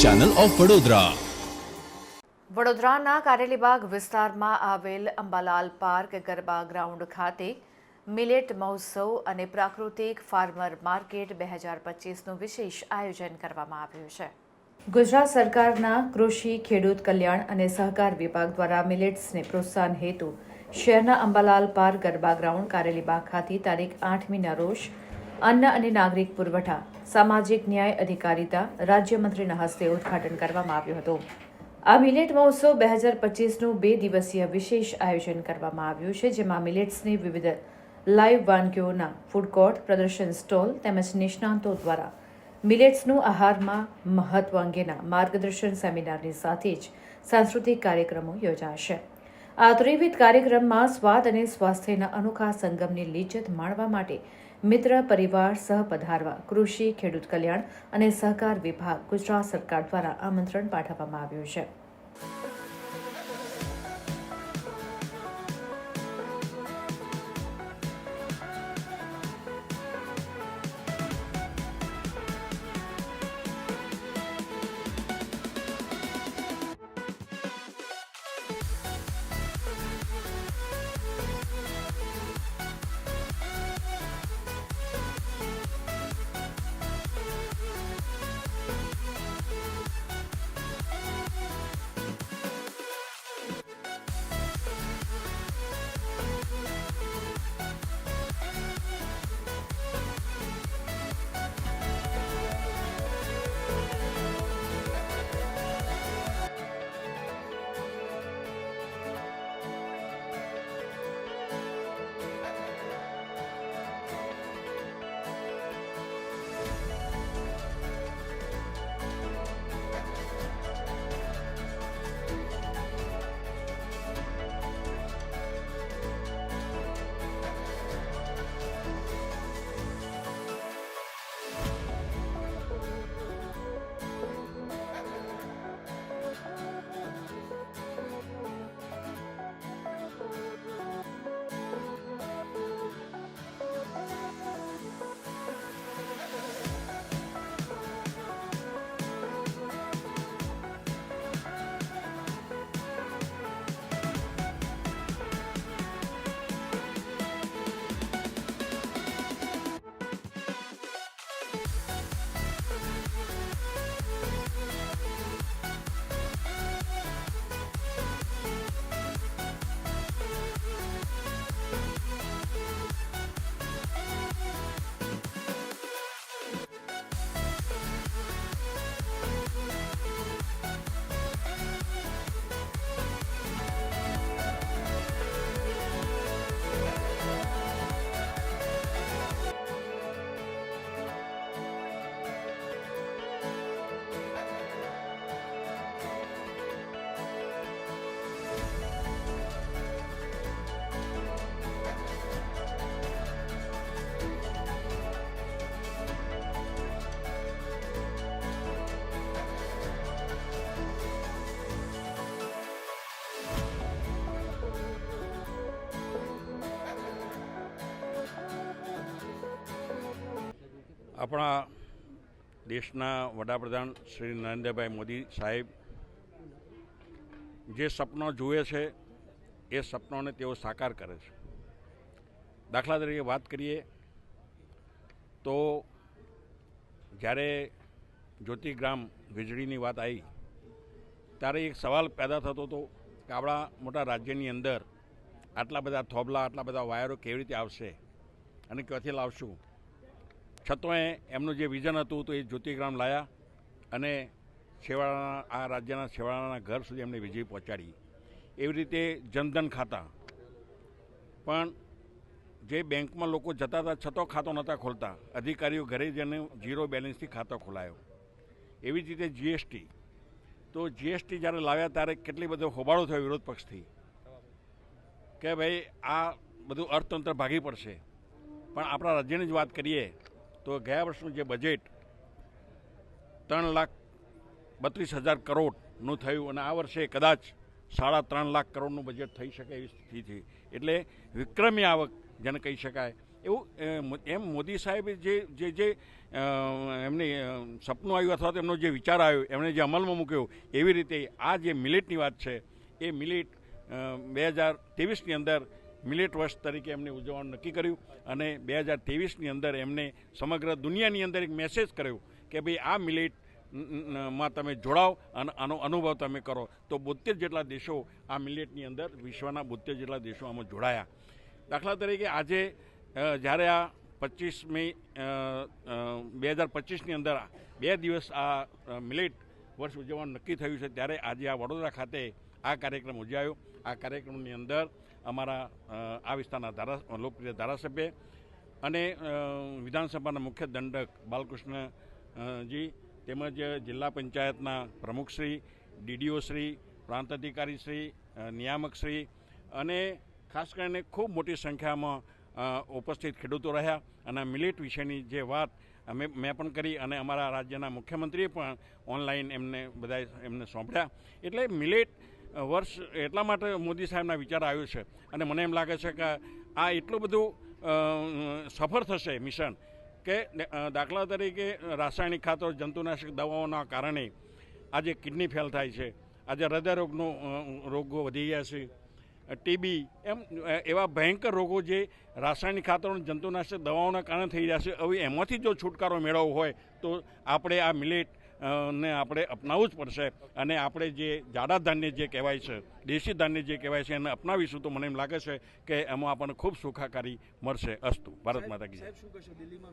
Channel of Vadodara. વડોદરાના કારેલીબાગ વિસ્તારમાં આવેલ અંબાલાલ પાર્ક ગરબા ગ્રાઉન્ડ ખાતે મિલેટ મહોત્સવ અને પ્રાકૃતિક ફાર્મર માર્કેટ 2025નું વિશેષ આયોજન કરવામાં આવ્યું છે. ગુજરાત સરકારના કૃષિ, ખેડૂત કલ્યાણ અને સહકાર વિભાગ દ્વારા મિલેટ્સને પ્રોત્સાહન હેતુ શહેરના અંબાલાલ પાર્ક ગરબા ગ્રાઉન્ડ કારેલીબાગ ખાતે તારીખ 8મીના રોજ અન્ન અને નાગરિક પુરવઠા, સામાજિક ન્યાય અધિકારીતા રાજ્યમંત્રીના હસ્તે ઉદ્ઘાટન કરવામાં આવ્યું હતું. આ મિલેટ મહોત્સવ 2025નું 2 દિવસીય વિશેષ આયોજન કરવામાં આવ્યું છે, જેમાં મિલેટ્સની વિવિધ લાઈવ વાનગીઓના ફૂડ કોર્ટ, પ્રદર્શન સ્ટોલ તેમજ નિષ્ણાંતો દ્વારા મિલેટ્સનું આહારમાં મહત્વ અંગેના માર્ગદર્શન સેમિનારની સાથે જ સાંસ્કૃતિક કાર્યક્રમો યોજાશે. આ ત્રિવિધ કાર્યક્રમમાં સ્વાદ અને સ્વાસ્થ્યના અનોખા સંગમની લિજ્જત માણવા માટે મિત્ર પરિવાર સહ પધારવા કૃષિ, ખેડૂત કલ્યાણ અને સહકાર વિભાગ ગુજરાત સરકાર દ્વારા આમંત્રણ પાઠવવામાં આવ્યું છે. આપણા દેશના વડાપ્રધાન શ્રી નરેન્દ્રભાઈ મોદી સાહેબ જે સપનો જુએ છે એ સપનોને તેઓ સાકાર કરે છે. દાખલા તરીકે વાત કરીએ તો જ્યારે જ્યોતિગ્રામ વીજળીની વાત આવી ત્યારે એક સવાલ પેદા થતો હતો કે આપણા મોટા રાજ્યની અંદર આટલા બધા થોભલા, આટલા બધા વાયરો કેવી રીતે આવશે અને ક્યાંથી લાવશું. છતાંય એમનું જે વિઝન હતું તો એ જ્યોતિગ્રામ લાયા અને છેવાડાના આ રાજ્યના છેવાડાના ઘર સુધી એમને વીજળી પહોંચાડી. એવી રીતે જનધન ખાતા પણ જે બેંકમાં લોકો જતા હતા છતાં ખાતો નહોતા ખોલતા, અધિકારીઓ ઘરે જઈને ઝીરો બેલેન્સથી ખાતો ખોલાયો. એવી જ રીતે જીએસટી, તો જીએસટી જ્યારે લાવ્યા ત્યારે કેટલી બધો હોબાળો થયો વિરોધ પક્ષથી કે ભાઈ આ બધું અર્થતંત્ર ભાગી પડશે. પણ આપણા રાજ્યની જ વાત કરીએ તો ગયા વર્ષનું જે બજેટ 3,32,000 કરોડનું થયું અને આ વર્ષે કદાચ 3.5 લાખ કરોડનું બજેટ થઈ શકે એવી સ્થિતિ છે. એટલે વિક્રમી આવક જેને કહી શકાય એવું એમ મોદી સાહેબે જે એમને સપનું આવ્યું અથવા તો એમનો જે વિચાર આવ્યો એમણે જે અમલમાં મૂક્યો એવી રીતે આ જે મિલેટની વાત છે એ મિલેટ 2023ની અંદર મિલેટ વર્ષ તરીકે એમને ઉજવવાનું નક્કી કર્યું અને 2023ની અંદર એમને સમગ્ર દુનિયાની અંદર એક મેસેજ કર્યો કે ભાઈ આ મિલેટ માં તમે જોડાઓ અને આનો અનુભવ તમે કરો. તો 72 જેટલા દેશો આ મિલેટની અંદર વિશ્વના 72 જેટલા દેશો આમાં જોડાયા. દાખલા તરીકે આજે જ્યારે આ 25 મે 2025ની અંદર 2 દિવસ આ મિલેટ વર્ષ ઉજવવાનું નક્કી થયું છે ત્યારે આજે આ વડોદરા ખાતે આ કાર્યક્રમ ઉજવાયો. આ કાર્યક્રમની અંદર અમારા આ વિસ્તારના લોકપ્રિય ધારાસભ્ય અને વિધાનસભાના મુખ્ય દંડક બાલકૃષ્ણજી તેમજ જિલ્લા પંચાયતના પ્રમુખશ્રી, ડીડીઓશ્રી, પ્રાંત અધિકારીશ્રી, નિયામકશ્રી અને ખાસ કરીને ખૂબ મોટી સંખ્યામાં ઉપસ્થિત ખેડૂતો રહ્યા અને મિલેટ વિશેની જે વાત મેં પણ કરી અને અમારા રાજ્યના મુખ્યમંત્રીએ પણ ઓનલાઈન એમને સોંપ્યા. એટલે મિલેટ વર્ષ એટલા માટે મોદી સાહેબના વિચાર આવ્યો છે અને મને એમ લાગે છે કે આ એટલું બધું સફળ થશે મિશન કે દાખલા તરીકે રાસાયણિક ખાતર, જંતુનાશક દવાઓના કારણે આજે કિડની ફેલ થાય છે, આજે રોગો વધી ગયા છે, ટીબી એમ એવા ભયંકર રોગો જે રાસાયણિક ખાતરો અને જંતુનાશક દવાઓના કારણે થઈ રહ્યા છે. હવે એમાંથી જો છુટકારો મેળવવો હોય તો આપણે આ મિલેટ ને આપણે અપનાવવું જ પડશે અને આપણે જે જાડા ધાન્ય જે કહેવાય છે, દેશી ધાન્ય જે કહેવાય છે એને અપનાવીશું તો મને એમ લાગે છે કે એમાં આપણને ખૂબ સુખાકારી મળશે. અસ્તુ. ભારત માતા કી જય.